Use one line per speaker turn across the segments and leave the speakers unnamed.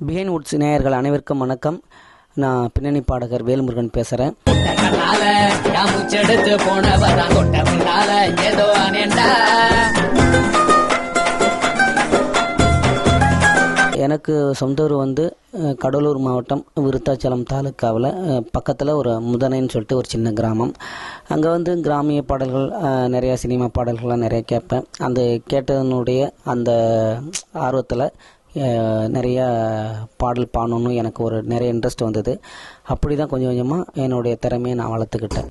Behind Woods நேயர்கள் அனைவருக்கும் வணக்கம். நான் பின்னணி பாடகர் வேல்முருகன் பேசுகிறேன். எனக்கு சொந்த ஊர் வந்து கடலூர் மாவட்டம் விருத்தாச்சலம் தாலுக்காவில் பக்கத்தில் ஒரு முதனைன்னு சொல்லிட்டு ஒரு சின்ன கிராமம். அங்கே வந்து கிராமிய பாடல்கள், நிறையா சினிமா பாடல்கள்லாம் நிறைய கேட்பேன். அந்த கேட்டதனுடைய அந்த ஆர்வத்தில் நிறையா பாடல் பாடணுன்னு எனக்கு ஒரு நிறைய இன்ட்ரெஸ்ட் வந்தது. அப்படி தான் கொஞ்சம் கொஞ்சமாக என்னுடைய திறமையை நான் வளர்த்துக்கிட்டேன்.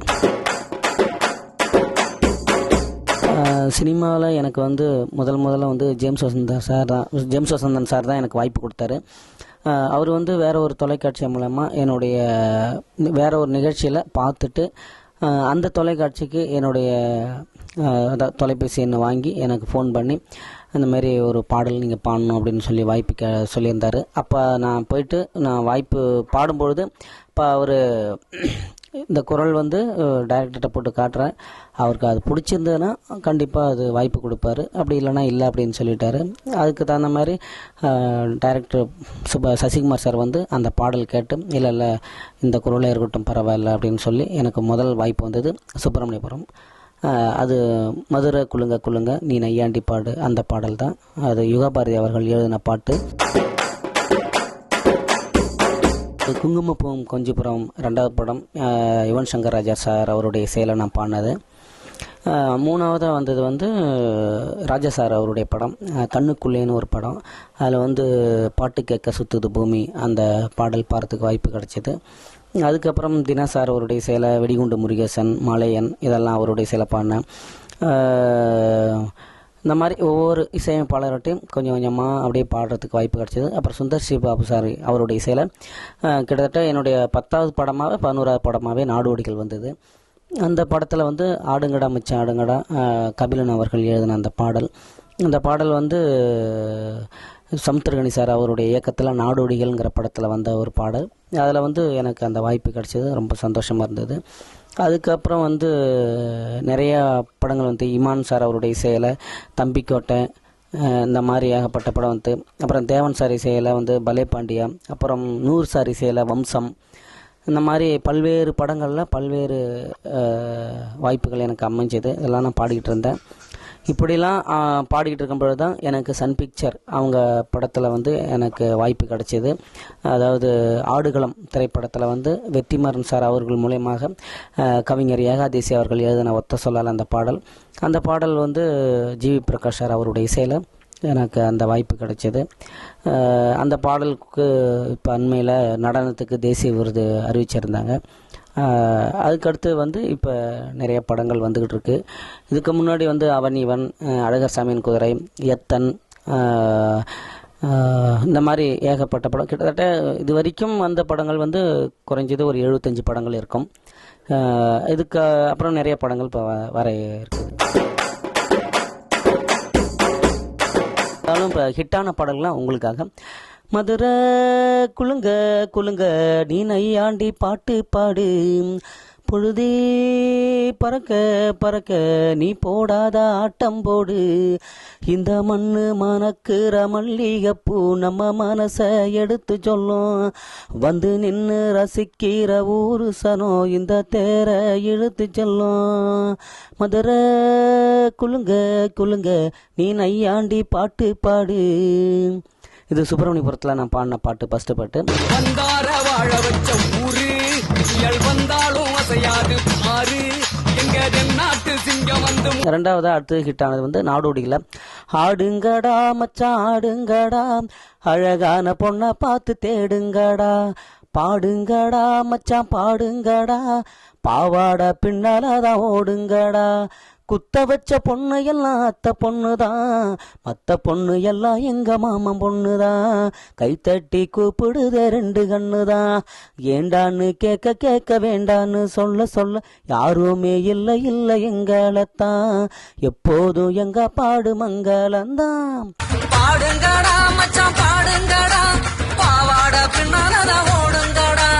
சினிமாவில் எனக்கு வந்து முதல்ல வந்து ஜேம்ஸ் வசந்தன் சார் தான் எனக்கு வாய்ப்பு கொடுத்தாரு. அவர் வந்து வேறு ஒரு தொலைக்காட்சி மூலமாக என்னுடைய வேறு ஒரு நிகழ்ச்சியில் பார்த்துட்டு அந்த தொலைக்காட்சிக்கு என்னுடைய தொலைபேசி எண்ணை வாங்கி எனக்கு ஃபோன் பண்ணி அந்த மாதிரி ஒரு பாடல் நீங்கள் பாடணும் அப்படின்னு சொல்லி வாய்ப்பு சொல்லியிருந்தார். அப்போ நான் போயிட்டு வாய்ப்பு பாடும்பொழுது இப்போ அவர் இந்த குரல் வந்து டைரக்டர்கிட்ட போட்டு காட்டுறேன், அவருக்கு அது பிடிச்சிருந்ததுன்னா கண்டிப்பாக அது வாய்ப்பு கொடுப்பாரு, அப்படி இல்லைனா இல்லை அப்படின்னு சொல்லிட்டாரு. அதுக்கு தகுந்த மாதிரி டைரக்டர் சசிகுமார் சார் வந்து அந்த பாடல் கேட்டு இல்லை இந்த குரலே இருக்கட்டும் பரவாயில்ல அப்படின்னு சொல்லி எனக்கு முதல் வாய்ப்பு வந்தது சுப்பிரமணியபுரம். அது மதுரை குலுங்க நீ நையாண்டி பாடு, அந்த பாடல் தான். அது யுகபாரதி அவர்கள் எழுதின பாட்டு. குங்குமப்பூம் கொஞ்சிபுரம் 2வது படம், யுவன் சங்கர் ராஜா சார் அவருடைய செயலை நான் பாடினது. 3வது வந்தது வந்து ராஜா சார் அவருடைய படம் கண்ணுக்குள்ளேன்னு ஒரு படம். அதில் வந்து பாட்டு கேட்க சுத்துது பூமி, அந்த பாடல் பாடுறதுக்கு வாய்ப்பு கிடைச்சிது. அதுக்கப்புறம் தினா சார் அவருடைய செயலை, வெடிகுண்டு முருகேசன், மாலையன், இதெல்லாம் அவருடைய செயலை பாடினேன். இந்த மாதிரி ஒவ்வொரு இசையமைப்பாளர்கிட்டையும் கொஞ்சம் கொஞ்சமாக அப்படியே பாடுறதுக்கு வாய்ப்பு கிடச்சிது. அப்புறம் சுந்தர் சி பாபு சார் அவருடைய இசையில் கிட்டத்தட்ட என்னுடைய 10வது படமாகவே 11வது படமாகவே நாடோடிகள் வந்தது. அந்த படத்தில் வந்து ஆடுங்கடா மச்சான் ஆடுங்கடா கபிலன் அவர்கள் எழுதின அந்த பாடல் வந்து சமுத்திரகனி சார் அவருடைய இயக்கத்தில் நாடோடிகள்ங்கிற படத்தில் வந்த ஒரு பாடல். அதில் வந்து எனக்கு அந்த வாய்ப்பு கிடச்சிது, ரொம்ப சந்தோஷமாக இருந்தது. அதுக்கப்புறம் வந்து நிறையா படங்கள் வந்து இமான் சார் அவருடைய இசையில் தம்பிக்கோட்டை, இந்த மாதிரி ஏகப்பட்ட படம் வந்து, அப்புறம் தேவன் சார் இசையில் வந்து பலே பாண்டியா, அப்புறம் நூறு சார் இசையில் வம்சம், இந்த மாதிரி பல்வேறு படங்களில் பல்வேறு வாய்ப்புகள் எனக்கு அமைஞ்சது. இதெல்லாம் நான் பாடிக்கிட்டு இருந்தேன். இப்படிலாம் பாடிக்கிட்டு இருக்கும்பொழுது தான் எனக்கு சன் பிக்சர் அவங்க படத்தில் வந்து எனக்கு வாய்ப்பு கிடச்சிது. அதாவது ஆடுகளம் திரைப்படத்தில் வந்து வெற்றிமாறன் சார் அவர்கள் மூலயமாக கவிஞர் ஏகாதேசி அவர்கள் எழுதின ஒத்த சொல்லால் அந்த பாடல் வந்து ஜிவி பிரகாஷ் சார் அவருடைய இசையில் எனக்கு அந்த வாய்ப்பு கிடைச்சிது. அந்த பாடலுக்கு இப்போ அண்மையில் நடனத்துக்கு தேசிய விருது அறிவிச்சிருந்தாங்க. அதுக்கடுத்து வந்து இப்போ நிறைய படங்கள் வந்துக்கிட்டு இருக்கு. இதுக்கு முன்னாடி வந்து அவன் இவன், அழகர் சாமியின் குதிரை, எத்தன், இந்த மாதிரி ஏகப்பட்ட படம். கிட்டத்தட்ட இது வரைக்கும் வந்த படங்கள் வந்து குறைஞ்சது ஒரு 75 படங்கள் இருக்கும். இதுக்கு அப்புறம் நிறைய படங்கள் இப்போ வர இருக்குது. இப்போ ஹிட்டான பாடல்கள்லாம் உங்களுக்காக. மதுரை குலுங்க நீ நையாண்டி பாட்டு பாடு, பொழுதே பறக்க நீ போடாத ஆட்டம் போடு, இந்த மண்ணு மணக்குற மல்லிகைப்பூ நம்ம மனசை எடுத்து சொல்லும், வந்து நின்று ரசிக்கிற ஊரு சனம் இந்த தேர இழுத்து செல்லும். மதுரை குலுங்க நீ நையாண்டி பாட்டு பாடு. இது சுப்பிரமணியபுரத்தில் நான் பாடின பாட்டு, ஃபர்ஸ்ட் பாட்டு. வந்தார வாழ வச்ச ஊரு வந்தாலும் அசையாது மாறு, எங்க நாட்டு சிங்கம் வந்து. 2வது அடுத்து ஹிட் ஆனது வந்து நாடோடிகள. ஆடுங்கடா மச்சான் ஆடுங்கடா, அழகான பொண்ணை பார்த்து தேடுங்கடா, பாடுங்கடா மச்சான் பாடுங்கடா, பாவாடா பின்னாலதான் ஓடுங்கடா, குத்த வச்ச பொண்ணு எல்லாம் அத்த பொண்ணுதான், மத்த பொண்ணு எல்லாம் எங்க மாமன் பொண்ணுதான், கைத்தட்டி கூப்பிடுத 2 கண்ணுதான், ஏண்டான்னு கேட்க வேண்டான்னு சொல்ல யாருமே இல்லை எங்களத்தான், எப்போதும் எங்க பாடு மங்களந்தான். பாடுங்கடா மச்சான் பாடுங்கடா, பாவாட பின்னாலதான் ஓடுங்கடா,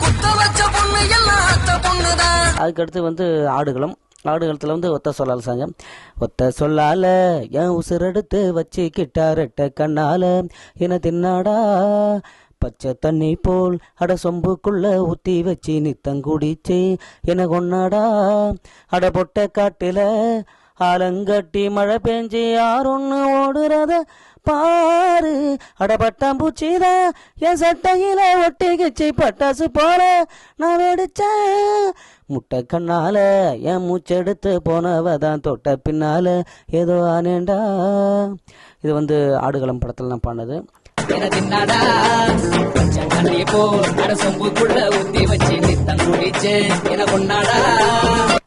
குத்த வச்ச பொண்ணு எல்லாம் அத்த பொண்ணுதான். அதுக்கடுத்து வந்து ஆடுகளம். ஆடுகளத்தில் வந்து ஒத்த சொல்லால் சாங்க. ஒத்த சொல்லால என் உசுரெடுத்து வச்சு கிட்டாரட்ட கண்ணால என தின்னாடா பச்சை தண்ணி போல் அட சொம்புக்குள்ள ஊத்தி வச்சு நித்தங்குடிச்சு என கொண்டாடா அட பொட்ட காட்டுல ஆலங்கட்டி மழை பெஞ்சு யாரொன்னு ஓடுறத பாரு அட பட்டாம்பூச்சித என் சட்டையில ஒட்டிக்கிச்சு பட்டாசு போல நான் வெடிச்சேன் முட்டை கண்ணால என் மூச்செடுத்து போனவதான் தொட்ட பின்னால ஏதோ ஆனேண்டா. இது வந்து ஆடுகளம் படத்தில் நான் பாடினது.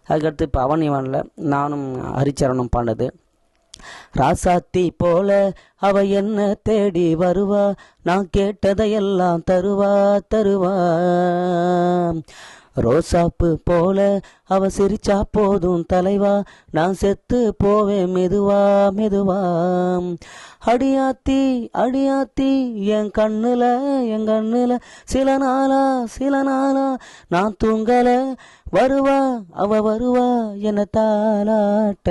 அதுக்கடுத்து இப்போ அவன் இவன்ல நானும் ஹரிச்சரணம் பாண்டது. ராசாத்தி போல அவ என்ன தேடி வருவா, நான் கேட்டதையெல்லாம் தருவா தருவா. ரோசாப்பு போல அவ சிரிச்சா போதும் தலைவா, நான் செத்து போவேன் மெதுவா மெதுவா. அடியாத்தி அடியாத்தி என் கண்ணுல சில நாளா நான் தூங்கல, வருவா அவ வருவா என தாலாட்ட.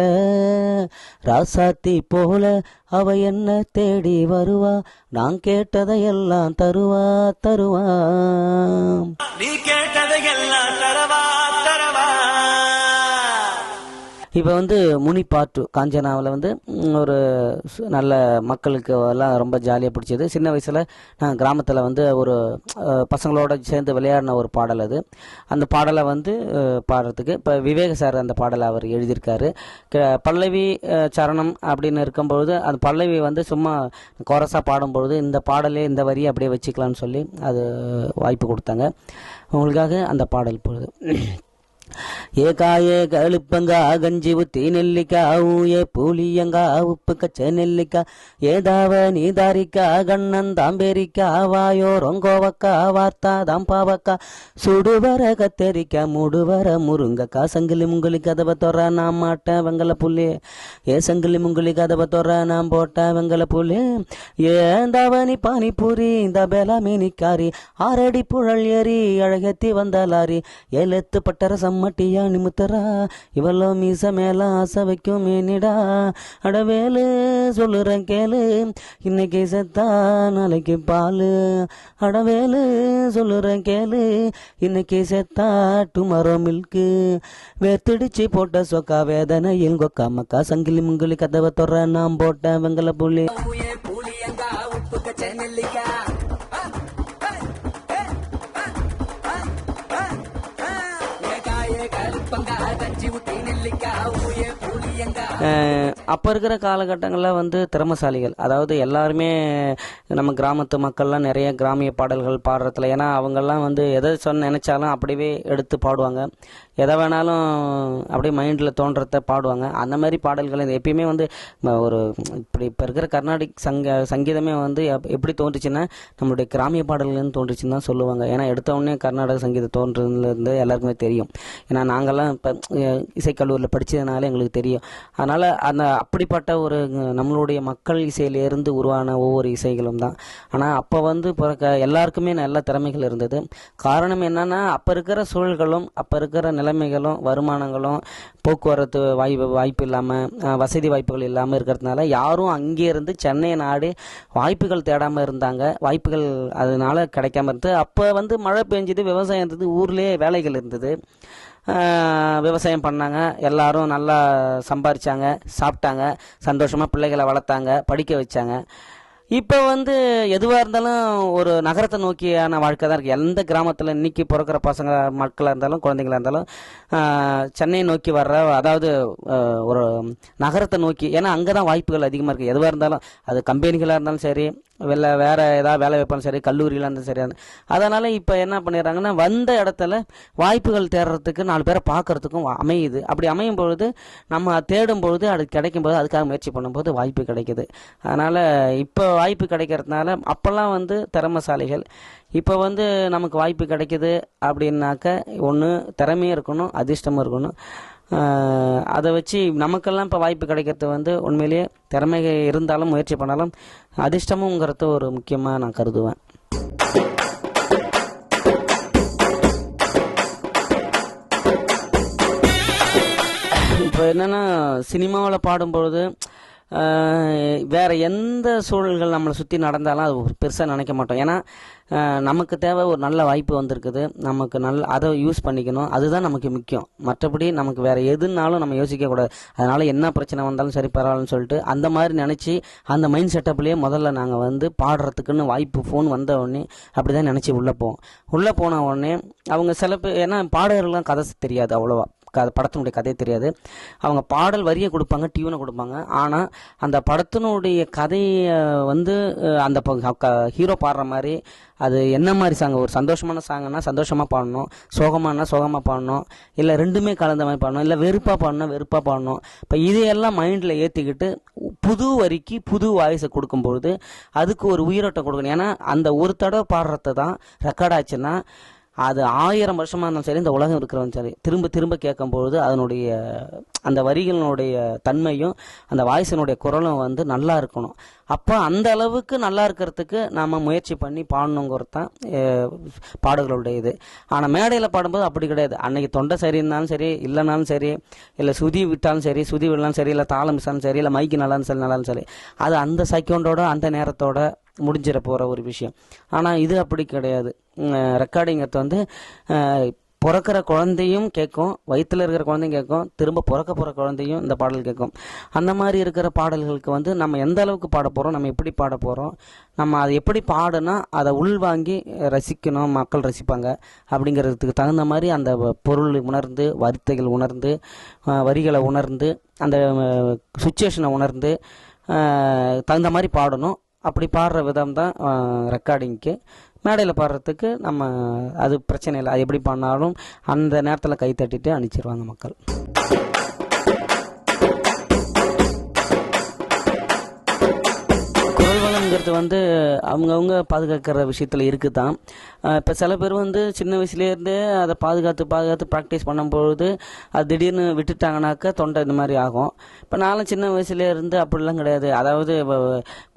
ராசாத்தி போல அவ என்ன தேடி வருவா, நான் கேட்டதையெல்லாம் தருவா தருவா. நீ கேட்டதையெல்லாம் தரவா தரவா. இப்போ வந்து முனி பாட்டு காஞ்சனாவில் வந்து ஒரு நல்ல மக்களுக்கு எல்லாம் ரொம்ப ஜாலியாக பிடிச்சது. சின்ன வயசில் நான் கிராமத்தில் வந்து ஒரு பசங்களோட சேர்ந்து விளையாடின ஒரு பாடல் அது. அந்த பாடலை வந்து பாடுறதுக்கு இப்போ விவேக சார் அந்த பாடலை அவர் எழுதியிருக்காரு. பல்லவி சரணம் அப்படின்னு இருக்கும்பொழுது அந்த பல்லவி வந்து சும்மா கோரஸாக பாடும்பொழுது இந்த பாடலே இந்த வரியை அப்படியே வச்சுக்கலான்னு சொல்லி அது வாய்ப்பு கொடுத்தாங்க. உங்களுக்காக அந்த பாடல் பொழுது. ஏகாயே கழுப்பங்கா கஞ்சி ஊத்தி நெல்லிக்கா ஊயே பூலியங்கா உப்பு கச்ச நெல்லிக்கா ஏதாவ நீதாரிக்கா கண்ணன் தாம்பேரிக்கா வாயோ ரொங்கோவக்கா வார்த்தா தாம்பாவக்கா சுடுவர கத்தரிக்கா முடுவர முருங்கக்கா சங்கிலி முங்குலி கதவை தொற நான் மாட்டேன் வெங்கல புள்ளி ஏ சங்கிலி முங்குலி கதவை தொற நான் போட்டேன் வெங்கல புள்ளி ஏந்தாவனி பானிபூரி இந்த பெலா மீனிக்காரி ஆரடி புழல் ஏறி அழகத்தி வந்தாலாரி ஏலெத்து பட்டரசம் மட்டியா நிமுத்தரா இவளோ மீச மேல ஆசை வைக்கும் மேனிடா அடவேலு சொல்லுறேன் கேளு இன்னைக்கு செத்தா நாளைக்கு பாலு அடவேலு சொல்லுறேன் கேளு இன்னைக்கு செத்தா டுமாரோ மில்கு வேர்த்திடிச்சு போட்ட சொக்கா வேதனையில் கொக்கா மக்கா சங்கிலி முங்கிலி கதவை தொற நான் போட்டேன் வெங்கல புள்ளி. அப்போ இருக்கிற காலகட்டங்களில் வந்து திறமசாலிகள், அதாவது எல்லாருமே நம்ம கிராமத்து மக்கள்லாம் நிறைய கிராமிய பாடல்கள் பாடுறதுல, ஏன்னா அவங்கெல்லாம் வந்து எதை நினச்சாலும் அப்படியே எடுத்து பாடுவாங்க, எதை வேணாலும் அப்படியே மைண்டில் தோன்றத பாடுவாங்க. அந்த மாதிரி பாடல்கள் எப்பயுமே வந்து ஒரு இப்போ இருக்கிற கர்நாடிக் சங்கீதமே வந்து எப்படி தோன்றுச்சுன்னா நம்மளுடைய கிராமிய பாடல்கள்னு தோன்றுச்சுன்னு தான் சொல்லுவாங்க. ஏன்னா எடுத்தவுடனே கர்நாடக சங்கீதம் தோன்றதுலேருந்து எல்லாருக்குமே தெரியும். ஏன்னா நாங்கள்லாம் இப்போ இசைக்கல்லூரியில் படித்ததுனால எங்களுக்கு தெரியும். அதனால் அந்த அப்படிப்பட்ட ஒரு நம்மளுடைய மக்கள் இசையிலேருந்து உருவான ஒவ்வொரு இசைகளும் தான். ஆனால் அப்போ வந்து எல்லாருக்குமே நல்ல திறமைகள் இருந்தது. காரணம் என்னன்னா அப்போ இருக்கிற சூழல்களும் அப்போ இருக்கிற நிலைமைகளும் வருமானங்களும் போக்குவரத்து வாய்ப்பு இல்லாமல் வசதி வாய்ப்புகள் இல்லாமல் இருக்கிறதுனால யாரும் அங்கே இருந்து சென்னை நாடு வாய்ப்புகள் தேடாமல் இருந்தாங்க. வாய்ப்புகள் அதனால கிடைக்காம இருந்தது. அப்போ வந்து மழை பெஞ்சுது, விவசாயம் இருந்தது, ஊர்லேயே வேலைகள் இருந்தது, விவசாயம் பண்ணாங்க, எல்லாரும் நல்லா சம்பாரிச்சாங்க, சாப்பிட்டாங்க, சந்தோஷமாக பிள்ளைகளை வளர்த்தாங்க, படிக்க வச்சாங்க. இப்போ வந்து எதுவாக இருந்தாலும் ஒரு நகரத்தை நோக்கியான வாழ்க்கை தான் இருக்குது. எந்த கிராமத்தில் இன்றைக்கி பிறக்கிற பசங்க மக்களாக இருந்தாலும் குழந்தைங்களாக இருந்தாலும் சென்னையை நோக்கி வர்ற, அதாவது ஒரு நகரத்தை நோக்கி, ஏன்னா அங்கே தான் வாய்ப்புகள் அதிகமாக இருக்குது. எதுவாக இருந்தாலும் அது கம்பெனிகளாக இருந்தாலும் சரி, வேறு ஏதாவது வேலை வைப்பாலும் சரி, கல்லூரியில் இருந்தாலும் சரி. அதனால் இப்போ என்ன பண்ணிடுறாங்கன்னா வந்த இடத்துல வாய்ப்புகள் தேடுறதுக்கு 4 பேரை பார்க்குறதுக்கும் அமையுது. அப்படி அமையும் பொழுது நம்ம தேடும் பொழுது அது கிடைக்கும் போது அதுக்காக முயற்சி பண்ணும்போது வாய்ப்பு கிடைக்குது. அதனால் இப்போ வாய்ப்பு கிடைக்கிறதுனால அப்போல்லாம் வந்து திறமைசாலிகள், இப்போ வந்து நமக்கு வாய்ப்பு கிடைக்குது அப்படின்னாக்க ஒன்று திறமையும் இருக்கணும், அதிர்ஷ்டமும் இருக்கணும். அதை வச்சு நமக்கெல்லாம் இப்போ வாய்ப்பு கிடைக்கிறது வந்து உண்மையிலேயே திறமை இருந்தாலும் முயற்சி பண்ணாலும் அதிர்ஷ்டமுங்கிறது ஒரு முக்கியமாக நான் கருதுவேன். இப்போ என்னென்னா சினிமாவில் பாடும்பொழுது வேறு எந்த சூழல்கள் நம்மளை சுற்றி நடந்தாலும் அது பெருசாக நினைக்க மாட்டோம். ஏன்னா நமக்கு தேவை ஒரு நல்ல வாய்ப்பு வந்திருக்குது, நமக்கு அதை யூஸ் பண்ணிக்கணும், அதுதான் நமக்கு முக்கியம். மற்றபடி நமக்கு வேறு எதுனாலும் நம்ம யோசிக்கக்கூடாது. அதனால் என்ன பிரச்சனை வந்தாலும் சரி பரவாயில்லன்னு சொல்லிட்டு அந்த மாதிரி நினச்சி அந்த மைண்ட் செட்டப்லேயே முதல்ல நாங்கள் வந்து பாடுறதுக்குன்னு வாய்ப்பு ஃபோன் வந்த உடனே அப்படி தான் நினச்சி உள்ளே போவோம். உள்ளே போன உடனே அவங்க சில பேர், ஏன்னா பாடகர்கள்லாம் கதை தெரியாது அவ்வளோவா, படத்தினுடைய கதை தெரியாது. அவங்க பாடல் வரியை கொடுப்பாங்க, டியூனை கொடுப்பாங்க. ஆனால் அந்த படத்தினுடைய கதையை வந்து அந்த ஹீரோ பாடுற மாதிரி அது என்ன மாதிரி சாங், ஒரு சந்தோஷமான சாங்னா சந்தோஷமாக பாடணும், சோகமானா சோகமாக பாடணும், இல்லை ரெண்டுமே கலந்த மாதிரி பாடணும், இல்லை வெறுப்பாக பாடணும். இப்போ இதையெல்லாம் மைண்டில் ஏற்றிக்கிட்டு புது வரிக்கு புது வாய்ஸை கொடுக்கும்பொழுது அதுக்கு ஒரு உயிரோட்டம் கொடுக்கணும். ஏன்னா அந்த ஒரு தடவை பாடுறது தான் ரெக்கார்ட் ஆச்சுன்னா அது 1000 வருஷமாக இருந்தாலும் சரி, இந்த உலகம் இருக்கிறவங்க சரி, திரும்ப திரும்ப கேட்கும்பொழுது அதனுடைய அந்த வரிகளினுடைய தன்மையும் அந்த வாய்ஸினுடைய குரலும் வந்து நல்லா இருக்கணும். அப்போ அந்த அளவுக்கு நல்லா இருக்கிறதுக்கு நாம் முயற்சி பண்ணி பாடணுங்கிறது தான் பாடல்களுடைய இது. ஆனால் மேடையில் பாடும்போது அப்படி கிடையாது. அன்னைக்கு தொண்டை சரி இருந்தாலும் சரி, இல்லைனாலும் சரி, இல்லை சுதி விட்டாலும் சரி, சுதி விடலாம் சரி, இல்லை தாளம் விசாலும் சரி, இல்லை மைக்கு நல்லாலும் சரி, அது அந்த செகண்டோட அந்த நேரத்தோட முடிஞ்சிட போகிற ஒரு விஷயம். ஆனால் இது அப்படி கிடையாது. ரெக்கார்டிங்கிறது வந்து பிறக்கிற குழந்தையும் கேட்கும், வயிற்றில் இருக்கிற குழந்தையும் கேட்கும், திரும்ப பிறக்க போகிற குழந்தையும் இந்த பாடல் கேட்கும். அந்த மாதிரி இருக்கிற பாடல்களுக்கு வந்து நம்ம எந்த அளவுக்கு பாட போகிறோம், நம்ம எப்படி பாட போகிறோம், நம்ம அதை எப்படி பாடுனா அதை உள்வாங்கி ரசிக்கணும், மக்கள் ரசிப்பாங்க அப்படிங்கிறதுக்கு தகுந்த மாதிரி அந்த பொருள் உணர்ந்து, வார்த்தைகள் உணர்ந்து, வரிகளை உணர்ந்து, அந்த சுச்சுவேஷனை உணர்ந்து தகுந்த மாதிரி பாடணும். அப்படி பாடுற விதம் தான் ரெக்கார்டிங்க்கு. மேடையில் பாடுறதுக்கு நம்ம அது பிரச்சனை இல்லை, அது எப்படி பண்ணாலும் அந்த நேரத்தில் கை தட்டிட்டு அனுப்பிச்சிருவாங்க மக்கள். குரல்வளம்ங்கிறது வந்து அவங்கவுங்க பாதுகாக்கிற விஷயத்தில் இருக்குது தான். இப்போ சில பேர் வந்து சின்ன வயசுலேருந்தே அதை பாதுகாத்து ப்ராக்டிஸ் பண்ணும்பொழுது அது திடீர்னு விட்டுட்டாங்கனாக்கா தொண்டை இந்த மாதிரி ஆகும். இப்போ நானும் சின்ன வயசுலேருந்து அப்படிலாம் கிடையாது. அதாவது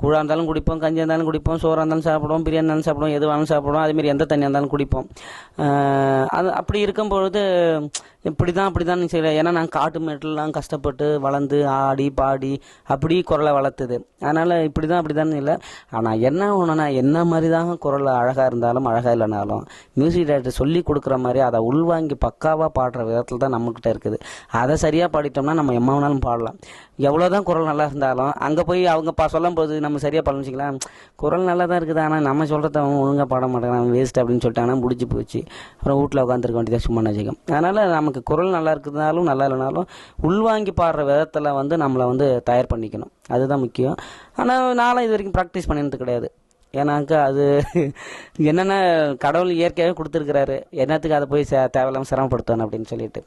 கூழாக இருந்தாலும் குடிப்போம், கஞ்சி இருந்தாலும் குடிப்போம், சோறாக இருந்தாலும் சாப்பிடுவோம், பிரியாணி இருந்தாலும் சாப்பிடுவோம், எது வேணாலும் சாப்பிடுவோம், அதேமாரி எந்த தண்ணியாக இருந்தாலும் குடிப்போம். அது அப்படி இருக்கும்பொழுது இப்படி தான் செய்யல. ஏன்னா நான் காட்டு மேட்டெலாம் கஷ்டப்பட்டு வளர்ந்து ஆடி பாடி அப்படி குரலை வளர்த்துது. அதனால் இப்படி தான் இல்லை. ஆனால் என்ன ஒன்றுனா, என்ன மாதிரி தான் குரல் அழகாக இருந்தாலும் அழகாக இல்லைனாலும் மியூசிக் டைரக்டர் சொல்லி கொடுக்குற மாதிரி அதை உள்வாங்கி பக்காவாக பாடுற விதத்தில் தான் நம்மக்கிட்ட இருக்குது. அதை சரியாக பாடிட்டோம்னா நம்ம எம்மா வேணாலும் பாடலாம். எவ்வளோதான் குரல் நல்லா இருந்தாலும் அங்கே போய் அவங்க சொல்லும் போது நம்ம சரியாக பாடணும் வச்சுக்கலாம், குரல் நல்லா தான் இருக்குது, ஆனால் நம்ம சொல்கிறத அவன் ஒழுங்காக பாட மாட்டேங்கிறான், வேஸ்ட் அப்படின்னு சொல்லிட்டாங்கன்னா முடிஞ்சு போச்சு. அப்புறம் வீட்டில் உட்காந்துருக்க வேண்டியதாக சும்மா வச்சுக்கோம். அதனால் நமக்கு குரல் நல்லா இருக்குதுனாலும் நல்லா இல்லைனாலும் உள்வாங்கி பாடுற விதத்தில் வந்து நம்மளை வந்து தயார் பண்ணிக்கணும், அதுதான் முக்கியம். ஆனால் நானும் இது வரைக்கும் ப்ராக்டிஸ் பண்ணினது கிடையாது. ஏன்னாக்கா அது என்னென்ன கடவுள் இயற்கையாகவே கொடுத்துருக்கிறாரு, என்னத்துக்கு அதை போய் தேவையில்லாமல் சிரமப்படுத்தணும் அப்படின்னு சொல்லிட்டு